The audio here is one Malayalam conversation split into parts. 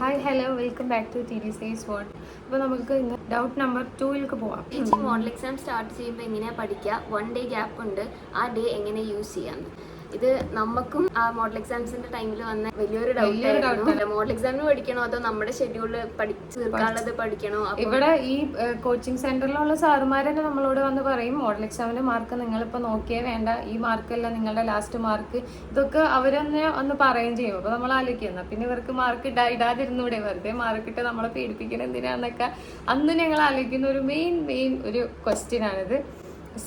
Hi hello welcome back to TD Says What. അപ്പോൾ നമുക്ക് ഇന്ന് ഡൗട്ട് നമ്പർ 2 പോവാം. മോഡൽ എക്സാം സ്റ്റാർട്ട് ചെയ്യുമ്പോൾ എങ്ങനെയാണ് പഠിക്കുക, 1 ഡേ ഗ്യാപ്പ് ഉണ്ട്, ആ ഡേ എങ്ങനെ യൂസ് ചെയ്യാം. ഇത് നമുക്കും ആ മോഡൽ എക്സാംസിന്റെ ടൈമിൽ വന്ന വലിയൊരു ഡൗട്ട്. മോഡൽ എക്സാമിന് പഠിക്കണോ അതോ നമ്മുടെ ഷെഡ്യൂളിൽ പഠിച്ചു തീർക്കാനുള്ളത് പഠിക്കണോ? ഇവിടെ ഈ കോച്ചിങ് സെന്ററിലുള്ള സാറുമാർ തന്നെ നമ്മളോട് വന്ന് പറയും മോഡൽ എക്സാമിന്റെ മാർക്ക് നിങ്ങളിപ്പോൾ നോക്കിയേ വേണ്ട, ഈ മാർക്കല്ല നിങ്ങളുടെ ലാസ്റ്റ് മാർക്ക്. ഇതൊക്കെ അവരെന്നെ ഒന്ന് പറയുകയും ചെയ്യും. അപ്പോൾ നമ്മൾ ആലോചിക്കുന്ന പിന്നെ ഇവർക്ക് മാർക്ക് ഇടാതിരുന്നൂടെ, വെറുതെ മാർക്കിട്ട് നമ്മളെ പേടിപ്പിക്കണം എന്തിനാന്നൊക്കെ അന്ന് ഞങ്ങൾ ആലോചിക്കുന്ന ഒരു മെയിൻ ഒരു ക്വസ്റ്റ്യൻ ആണിത്.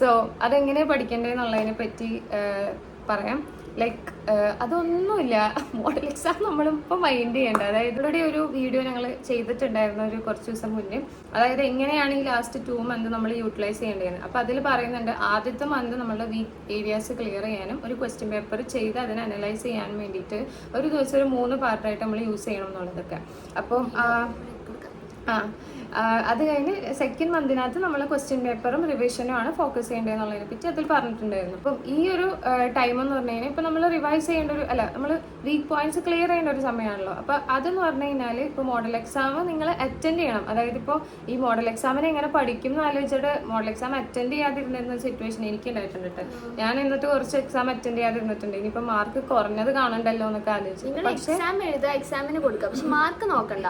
സോ അതെങ്ങനെ പഠിക്കേണ്ടതെന്നുള്ളതിനെ പറ്റി പറയാം. ലൈക്ക് അതൊന്നുമില്ല, മോഡൽ എക്സാം നമ്മളിപ്പോൾ മൈൻഡ് ചെയ്യേണ്ട. അതായത് ഇവിടെ ഒരു വീഡിയോ ഞങ്ങൾ ചെയ്തിട്ടുണ്ടായിരുന്നു ഒരു കുറച്ച് ദിവസം മുന്നേ. അതായത് എങ്ങനെയാണ് ഈ ലാസ്റ്റ് 2 മന്ത് നമ്മൾ യൂട്ടിലൈസ് ചെയ്യേണ്ടതെന്ന്. അപ്പോൾ അതിൽ പറയുന്നുണ്ട് ആദ്യത്തെ മന്ത് നമ്മളുടെ വീക്ക് ഏരിയാസ് ക്ലിയർ ചെയ്യാനും ഒരു ക്വസ്റ്റ്യൻ പേപ്പർ ചെയ്ത് അതിനെ അനലൈസ് ചെയ്യാൻ വേണ്ടിയിട്ട് ഒരു ദിവസം ഒരു 3 പാർട്ടായിട്ട് നമ്മൾ യൂസ് ചെയ്യണം എന്നുള്ളതൊക്കെ. അപ്പം അത് കഴിഞ്ഞ് സെക്കൻഡ് മന്തിനകത്ത് നമ്മൾ ക്വസ്റ്റ്യൻ പേപ്പറും റിവിഷനും ആണ് ഫോക്കസ് ചെയ്യേണ്ടതെന്നുള്ളതിനെ പറ്റി അതിൽ പറഞ്ഞിട്ടുണ്ടായിരുന്നു. അപ്പം ഈ ഒരു ടൈം എന്ന് പറഞ്ഞു കഴിഞ്ഞാൽ ഇപ്പം നമ്മൾ റിവൈസ് ചെയ്യേണ്ട നമ്മൾ വീക്ക് പോയിന്റ്സ് ക്ലിയർ ചെയ്യേണ്ട ഒരു സമയമാണല്ലോ. അപ്പോൾ അതെന്ന് പറഞ്ഞു കഴിഞ്ഞാൽ ഇപ്പോൾ മോഡൽ എക്സാം നിങ്ങൾ അറ്റൻഡ് ചെയ്യണം. അതായത് ഇപ്പോൾ ഈ മോഡൽ എക്സാമിനെ എങ്ങനെ പഠിക്കും എന്ന് ആലോചിച്ചിട്ട് മോഡൽ എക്സാം അറ്റൻഡ് ചെയ്യാതിരുന്നിരുന്ന സിറ്റുവേഷൻ എനിക്ക് ഉണ്ടായിട്ടുണ്ട്. ഞാൻ എന്നിട്ട് കുറച്ച് എക്സാം അറ്റൻഡ് ചെയ്യാതിരുന്നിട്ടുണ്ട്. ഇനിയിപ്പോൾ മാർക്ക് കുറഞ്ഞത് കാണണ്ടല്ലോ എന്നൊക്കെ ആലോചിച്ചു. പക്ഷേ എക്സാമിന് കൊടുക്കാം, പക്ഷെ മാർക്ക് നോക്കണ്ട.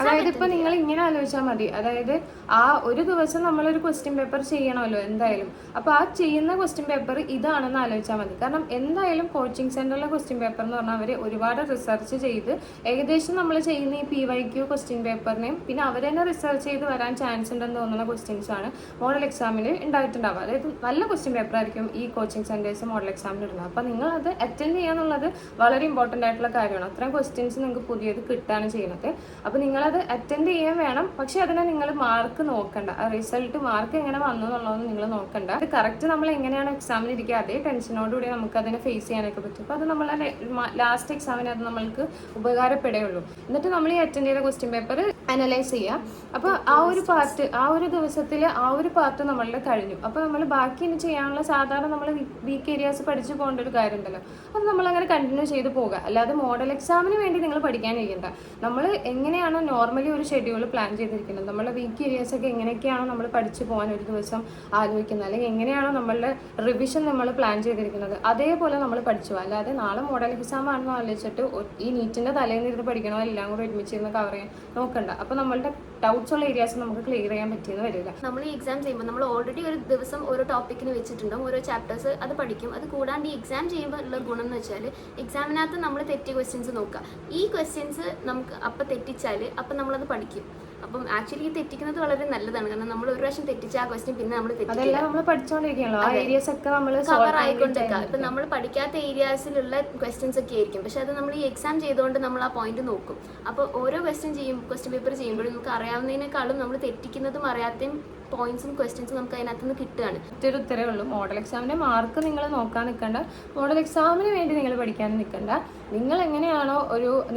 അതായത് ഇപ്പൊ നിങ്ങൾ ഇങ്ങനെ ആലോചിച്ചാൽ മതി. അതായത് ആ ഒരു ദിവസം നമ്മളൊരു ക്വസ്റ്റ്യൻ പേപ്പർ ചെയ്യണമല്ലോ എന്തായാലും. അപ്പൊ ആ ചെയ്യുന്ന ക്വസ്റ്റ്യൻ പേപ്പർ ഇതാണെന്ന് ആലോചിച്ചാൽ മതി. കാരണം എന്തായാലും കോച്ചിങ് സെന്ററിലെ ക്വസ്റ്റ്യൻ പേപ്പർ എന്ന് പറഞ്ഞാൽ അവർ ഒരുപാട് റിസർച്ച് ചെയ്ത് ഏകദേശം നമ്മൾ ചെയ്യുന്ന ഈ PYQ ക്വസ്റ്റ്യൻ പേപ്പറിനെയും പിന്നെ അവർ തന്നെ റിസർച്ച് ചെയ്ത് വരാൻ ചാൻസ് ഉണ്ടെന്ന് തോന്നുന്ന ക്വസ്റ്റ്യൻസ് ആണ് മോഡൽ എക്സാമിൽ ഉണ്ടായിട്ടുണ്ടാവുക. അതായത് നല്ല ക്വസ്റ്റ്യൻ പേപ്പർ ആയിരിക്കും ഈ കോച്ചിങ് സെന്റേഴ്സ് മോഡൽ എക്സാമിന് ഇടുന്നത്. അപ്പൊ നിങ്ങൾ അത് അറ്റൻഡ് ചെയ്യാന്നുള്ളത് വളരെ ഇമ്പോർട്ടൻ്റ് ആയിട്ടുള്ള കാര്യമാണ്. അത്രയും ക്വസ്റ്റ്യൻസ് നിങ്ങൾക്ക് പുതിയത് കിട്ടാണ് ചെയ്യുന്നത്. അപ്പൊ നിങ്ങളത് അറ്റൻഡ് ചെയ്യാൻ വേണം. പക്ഷെ അതിനെ നിങ്ങൾ മാർക്ക് നോക്കണ്ട. ആ റിസൾട്ട് മാർക്ക് എങ്ങനെ വന്നു എന്നുള്ളതൊന്നും നിങ്ങൾ നോക്കണ്ട. അത് കറക്റ്റ് നമ്മൾ എങ്ങനെയാണ് എക്സാമിന് ഇരിക്കുക അതേ ടെൻഷനോടുകൂടി നമുക്ക് അതിനെ ഫേസ് ചെയ്യാനൊക്കെ പറ്റും. അപ്പോൾ അത് നമ്മളെ ലാസ്റ്റ് എക്സാമിന് അത് നമ്മൾക്ക് ഉപകാരപ്പെടുകയുള്ളൂ. എന്നിട്ട് നമ്മൾ ഈ അറ്റൻഡ് ചെയ്ത ക്വസ്റ്റ്യൻ പേപ്പർ അനലൈസ് ചെയ്യുക. അപ്പോൾ ആ ഒരു പാർട്ട് ആ ഒരു ദിവസത്തിൽ ആ ഒരു പാർട്ട് നമ്മളുടെ കഴിഞ്ഞു. അപ്പോൾ നമ്മൾ ബാക്കി ഇനി ചെയ്യാനുള്ള സാധാരണ നമ്മൾ വീക്ക് ഏരിയാസ് പഠിച്ചു പോകേണ്ട ഒരു കാര്യം ഉണ്ടല്ലോ, അത് നമ്മളങ്ങനെ കണ്ടിന്യൂ ചെയ്ത് പോകുക. അല്ലാതെ മോഡൽ എക്സാമിന് വേണ്ടി നിങ്ങൾ പഠിക്കാനിരിക്കണ്ട. നമ്മൾ എങ്ങനെയാണോ നോർമലി ഒരു ഷെഡ്യൂൾ പ്ലാൻ ചെയ്തിരിക്കുന്നത്, നമ്മളുടെ വീക്ക് ഏരിയാസ് ഒക്കെ എങ്ങനെയൊക്കെയാണോ നമ്മൾ പഠിച്ചു പോകാൻ ഒരു ദിവസം ആലോചിക്കുന്നത്, അല്ലെങ്കിൽ എങ്ങനെയാണോ നമ്മളുടെ റിവിഷൻ നമ്മൾ പ്ലാൻ ചെയ്തിരിക്കുന്നത് അതേപോലെ നമ്മൾ പഠിച്ചു പോകുക. അല്ലാതെ നാളെ മോഡൽ എക്സാം ആണെന്ന് ആലോചിച്ചിട്ട് ഈ നീറ്റിൻ്റെ തലേന്ന് ഇരുന്ന് പഠിക്കണോ എല്ലാം കൂടെ ഒരുമിച്ചിരുന്ന് കവർ ചെയ്യാൻ നോക്കണ്ട. അപ്പോൾ നമ്മളുടെ ഡൗട്ട്സ് ഉള്ള ഏരിയാസ് നമുക്ക് ക്ലിയർ ചെയ്യാൻ പറ്റിയെന്ന് വരില്ല. നമ്മൾ ഈ എക്സാം ചെയ്യുമ്പോൾ നമ്മൾ ഓൾറെഡി ഒരു ദിവസം ഓരോ ടോപ്പിക്കിന് വെച്ചിട്ടുണ്ടാവും, ഓരോ ചാപ്റ്റേഴ്സ് അത് പഠിക്കും. അത് കൂടാണ്ട് ഈ എക്സാം ചെയ്യുമ്പോൾ ഉള്ള ഗുണം എന്ന് വെച്ചാൽ എക്സാമിനകത്ത് നമ്മൾ തെറ്റിയ ക്വസ്റ്റ്യൻസ് നോക്കുക. ഈ ക്വസ്റ്റ്യൻസ് നമുക്ക് അപ്പം തെറ്റിച്ചാൽ അപ്പം നമ്മളത് പഠിക്കും. അപ്പം ആക്ച്വലി തെറ്റിക്കുന്നത് വളരെ നല്ലതാണ്. കാരണം നമ്മൾ ഒരു പ്രാവശ്യം തെറ്റിച്ച ആ ക്വസ്റ്റ്യൻ പിന്നെ നമ്മൾ കവർ ആയിക്കൊണ്ടിരിക്കുക. ഇപ്പം നമ്മൾ പഠിക്കാത്ത ഏരിയാസിലുള്ള ക്വസ്റ്റ്യൻസ് ഒക്കെ ആയിരിക്കും, പക്ഷെ അത് നമ്മൾ ഈ എക്സാം ചെയ്തുകൊണ്ട് നമ്മൾ ആ പോയിന്റ് നോക്കും. അപ്പോൾ ഓരോ ക്വസ്റ്റ്യൻ പേപ്പർ ചെയ്യുമ്പോഴും നമുക്ക് അറിയാവുന്നതിനേക്കാളും നമ്മൾ തെറ്റിക്കുന്നതും അറിയാത്തയും പോയിന്റ്സും ക്വസ്റ്റ്യൻസും നമുക്ക് അതിനകത്ത് നിന്ന് കിട്ടുകയാണ്. ഒറ്റൊരു ഉത്തരവേ ഉള്ളൂ. മോഡൽ എക്സാമിന്റെ മാർക്ക് നിങ്ങൾ നോക്കാൻ നിൽക്കണ്ട. മോഡൽ എക്സാമിന് വേണ്ടി നിങ്ങൾ പഠിക്കാൻ നിൽക്കണ്ട. നിങ്ങൾ എങ്ങനെയാണോ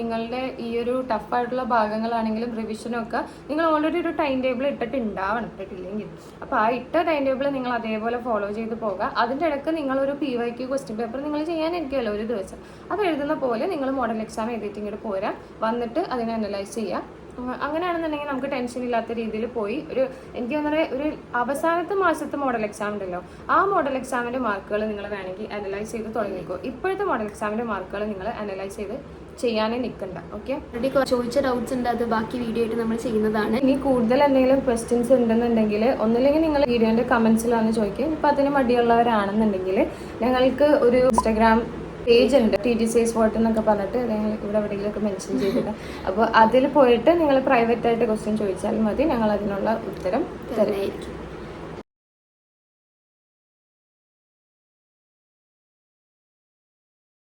നിങ്ങളുടെ ഈ ഒരു ടഫായിട്ടുള്ള ഭാഗങ്ങളാണെങ്കിലും റിവിഷനും ഒക്കെ നിങ്ങൾ ഓൾറെഡി ഒരു ടൈം ടേബിൾ ഇട്ടിട്ടുണ്ടാവണം, ഇട്ടിട്ടില്ലെങ്കിൽ. അപ്പോൾ ആ ഇട്ട ടൈം ടേബിൾ നിങ്ങൾ അതേപോലെ ഫോളോ ചെയ്ത് പോകുക. അതിൻ്റെ ഇടയ്ക്ക് നിങ്ങളൊരു PYQ ക്വസ്റ്റ്യൻ പേപ്പർ നിങ്ങൾ ചെയ്യാനിരിക്കുമല്ലോ ഒരു ദിവസം, അത് എഴുതുന്ന പോലെ നിങ്ങൾ മോഡൽ എക്സാം എഴുതിയിട്ട് ഇങ്ങോട്ട് പോരാ, വന്നിട്ട് അതിനെ അനലൈസ് ചെയ്യുക. അങ്ങനെയാണെന്നുണ്ടെങ്കിൽ നമുക്ക് ടെൻഷൻ ഇല്ലാത്ത രീതിയിൽ പോയി എനിക്ക് തോന്നുന്നത് ഒരു അവസാനത്തെ മാസത്തെ മോഡൽ എക്സാം ഉണ്ടല്ലോ, ആ മോഡൽ എക്സാമിൻ്റെ മാർക്കുകൾ നിങ്ങൾ വേണമെങ്കിൽ അനലൈസ് ചെയ്ത് തുടങ്ങിക്കോ. ഇപ്പോഴത്തെ മോഡൽ എക്സാമിൻ്റെ മാർക്കുകൾ നിങ്ങൾ അനലൈസ് ചെയ്ത് ചെയ്യാനേ നിൽക്കണ്ട. ഓക്കെ, ഓൾറെഡി ചോദിച്ച ഡൗട്ട്സ് ഉണ്ട്, അത് ബാക്കി വീഡിയോ ആയിട്ട് നമ്മൾ ചെയ്യുന്നതാണ്. ഇനി കൂടുതൽ എന്തെങ്കിലും ക്വസ്റ്റ്യൻസ് ഉണ്ടെന്നുണ്ടെങ്കിൽ ഒന്നില്ലെങ്കിൽ നിങ്ങൾ വീഡിയോൻ്റെ കമൻസിൽ വന്ന് ചോദിക്കുക. ഇപ്പം അതിന് മടിയുള്ളവരാണെന്നുണ്ടെങ്കിൽ ഞങ്ങൾക്ക് ഒരു ഇൻസ്റ്റാഗ്രാം പേജ് ഉണ്ട്, TD Says What എന്നൊക്കെ പറഞ്ഞിട്ട് ഞങ്ങൾ ഇവിടെ എവിടെയെങ്കിലുമൊക്കെ മെൻഷൻ ചെയ്തിട്ട്. അപ്പോൾ അതിൽ പോയിട്ട് നിങ്ങൾ പ്രൈവറ്റായിട്ട് ക്വസ്റ്റ്യൻ ചോദിച്ചാൽ മതി, ഞങ്ങൾ അതിനുള്ള ഉത്തരം തരുന്നതായിരിക്കും.